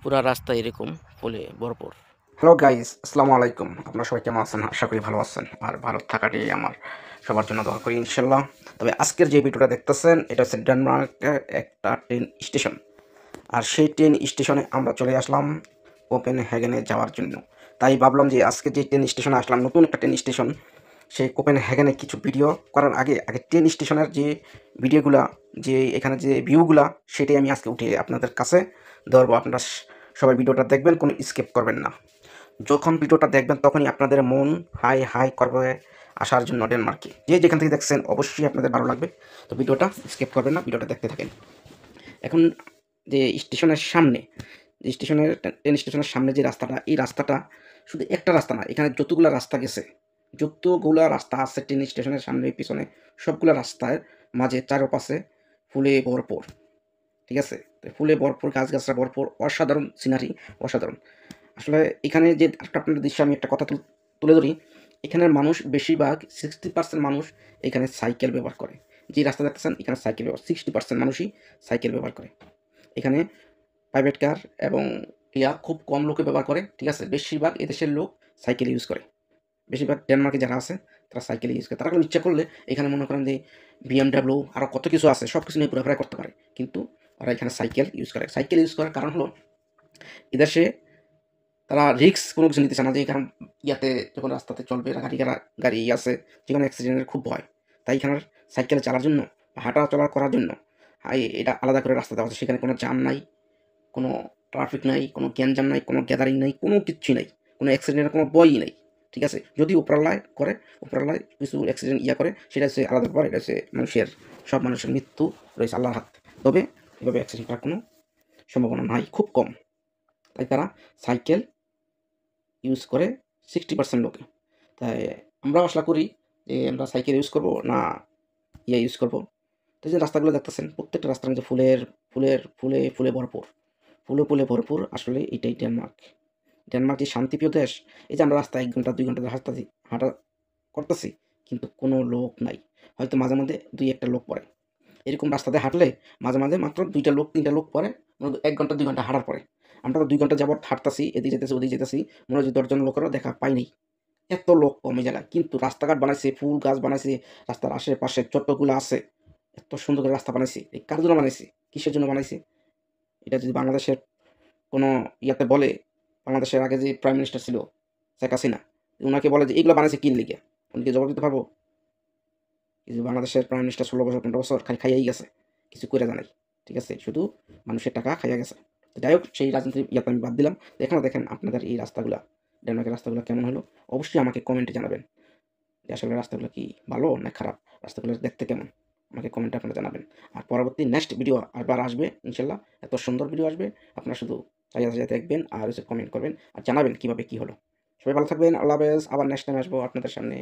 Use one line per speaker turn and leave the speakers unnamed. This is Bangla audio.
পুরা রাস্তা এরকম ফুলে ভরপুর।
হ্যালো গাইস, আসসালামু আলাইকুম। আপনারা সবাই কেমন আছেন? আশা করি ভালো আছেন। আর ভালো থাকাটাই আমার সবার জন্য দোয়া করি ইনশাল্লাহ। তবে আজকের যে ভিডিওটা দেখতেছেন এটা হচ্ছে ডেনমার্কের একটা ট্রেন স্টেশন। আর সেই ট্রেন স্টেশনে আমরা চলে আসলাম কোপেনহেগেনে যাওয়ার জন্য। তাই ভাবলাম যে আজকে যে ট্রেন স্টেশনে আসলাম, নতুন একটা ট্রেন স্টেশন, সেই কোপেনহেগেনে কিছু ভিডিও করার আগে ট্রেন স্টেশনের যে ভিডিওগুলা, যে এখানে যে ভিউগুলা, সেটাই আমি আজকে উঠে আপনাদের কাছে ধরবো। আপনারা সবাই ভিডিওটা দেখবেন, কোনো স্কিপ করবেন না। যখন ভিডিওটা দেখবেন তখনই আপনাদের মন হাই হাই করবে আসার জন্য ডেনমার্কে। যে যেখান থেকে দেখছেন অবশ্যই আপনাদের ভালো লাগবে। তো ভিডিওটা স্কিপ করবেন না, ভিডিওটা দেখতে থাকেন। এখন যে স্টেশনের সামনে, যে স্টেশনের ট্রেন স্টেশনের সামনে যে রাস্তাটা, এই রাস্তাটা শুধু একটা রাস্তা না, এখানে যতগুলা রাস্তা গেছে, যতগুলা রাস্তা আছে ট্রেন স্টেশনের সামনে পিছনে, সবগুলা রাস্তার মাঝে চারপাশে ফুলে ভরপুর। ঠিক আছে? তো ফুলে ভরপুর, গাছগাছরা ভরপুর, অসাধারণ সিনারি, অসাধারণ। আসলে এখানে যে একটা আপনার দৃশ্য, আমি একটা কথা তুলে ধরি। এখানের মানুষ বেশিরভাগ 60% মানুষ এখানে সাইকেল ব্যবহার করে। যে রাস্তা দেখতেছেন এখানে সাইকেল ব্যবহার, 60% মানুষই সাইকেল ব্যবহার করে। এখানে প্রাইভেট কার এবং খুব কম লোকে ব্যবহার করে। ঠিক আছে? বেশিরভাগ এদেশের লোক সাইকেল ইউজ করে। বেশিরভাগ ডেনমার্কে যারা আছে তারা সাইকেল ইউজ করে। তারা কোনো ইচ্ছা করলে এখানে মনে করেন যে BMW আরও কত কিছু আছে, সব কিছু নিয়ে ঘোরাফেরা করতে পারে। কিন্তু ওরা এখানে সাইকেল ইউজ করে। সাইকেল ইউজ করার কারণ হলো এদেশে তারা রিস্ক কোনো কিছু নিতে চায় না, যে কারণ যখন রাস্তাতে চলবে, গাড়ি আছে, যেখানে অ্যাক্সিডেন্টের খুব ভয়। তাই এখানে সাইকেল চালার জন্য, হাঁটা চলা করার জন্য এটা আলাদা করে রাস্তা দেওয়া আছে। সেখানে কোনো জ্যাম নাই, কোনো ট্রাফিক নাই, কোনো গ্যাঞ্জাম নাই, কোনো গ্যাদারিং নাই, কোনো কিচ্ছুই নাই, কোনো অ্যাক্সিডেন্টের কোনো ভয়ই নাই। ঠিক আছে? যদি উপরালায় করে, উপরালায় কিছু অ্যাক্সিডেন্ট করে, সেটা হচ্ছে আলাদা ব্যাপার। এটা হচ্ছে সব মানুষের মৃত্যু রয়েছে আল্লাহর হাত। তবে এভাবে অ্যাক্সিডেন্ট হওয়ার কোনো সম্ভাবনা নাই, খুব কম। তাই তারা সাইকেল ইউজ করে 60% লোকে। তাই আমরাও আশা করি যে আমরা সাইকেল ইউজ করব না ইউজ করব। তো এই যে রাস্তাগুলো দেখতেছেন, প্রত্যেকটা রাস্তার মধ্যে ফুলে ভরপুর। ফুলে ভরপুর। আসলে এটাই ডেনমার্ক। ডেনমার্ক যে শান্তিপ্রিয় দেশ। এই যে আমরা রাস্তায় 1 ঘন্টা 2 ঘন্টা ধরে হাঁটা করতেছি, কিন্তু কোনো লোক নাই। হয়তো মাঝে মধ্যে 2-1টা লোক পড়ে। এরকম রাস্তাতে হাঁটলে মাঝে মাঝে মাত্র 2টা লোক 3টা লোক পড়ে, 1 ঘন্টা 2 ঘন্টা হাঁটার পরে। আমরা তো 2 ঘন্টা যাবৎ হাঁটতাছি, এদিকে যেতেছি ওদিকে যেতেছি, মনে হয় যে 10 জন লোকেরও দেখা পাই নাই। এত লোক কম এই জায়গায়। কিন্তু রাস্তাঘাট বানাইছে, ফুল গাছ বানাইছে, রাস্তার আশেপাশে যতগুলো আছে, এত সুন্দর করে রাস্তা বানাইছে। এই কার জন্য বানাইছে? কিসের জন্য বানাইছে? এটা যদি বাংলাদেশের কোনো বলে, বাংলাদেশের আগে যে প্রাইম মিনিস্টার ছিল শেখ হাসিনা, উনাকে বলে যে এগুলো বানাইছে কির লিগা? উনি কি জবাব দিতে পারবো? কিন্তু বাংলাদেশের প্রাইম মিনিস্টার 16 বছর 15 বছর খালি খাইয়াই গেছে, কিছু করে জানাই। ঠিক আছে? শুধু মানুষের টাকা খাইয়া গেছে। তো যাই হোক, সেই রাজনীতির আমি বাদ দিলাম। এখনও দেখেন আপনাদের এই রাস্তাগুলা, ডেনমার্কের রাস্তাগুলো কেমন হলো? অবশ্যই আমাকে কমেন্টে জানাবেন যে আসলে রাস্তাগুলো কি ভালো না খারাপ? রাস্তাগুলো দেখতে কেমন? আমাকে কমেন্টে আপনারা জানাবেন। আর পরবর্তী নেক্সট ভিডিও আবার আসবে ইনশাল্লাহ। এত সুন্দর ভিডিও আসবে। আপনারা শুধু চাইয়া দেখবেন আর কমেন্ট করবেন আর জানাবেন কিভাবে কি হলো। সবাই ভালো থাকবেন। আল্লাহ হাফেজ। আবার নেক্সট টাইম আসবো আপনাদের সামনে।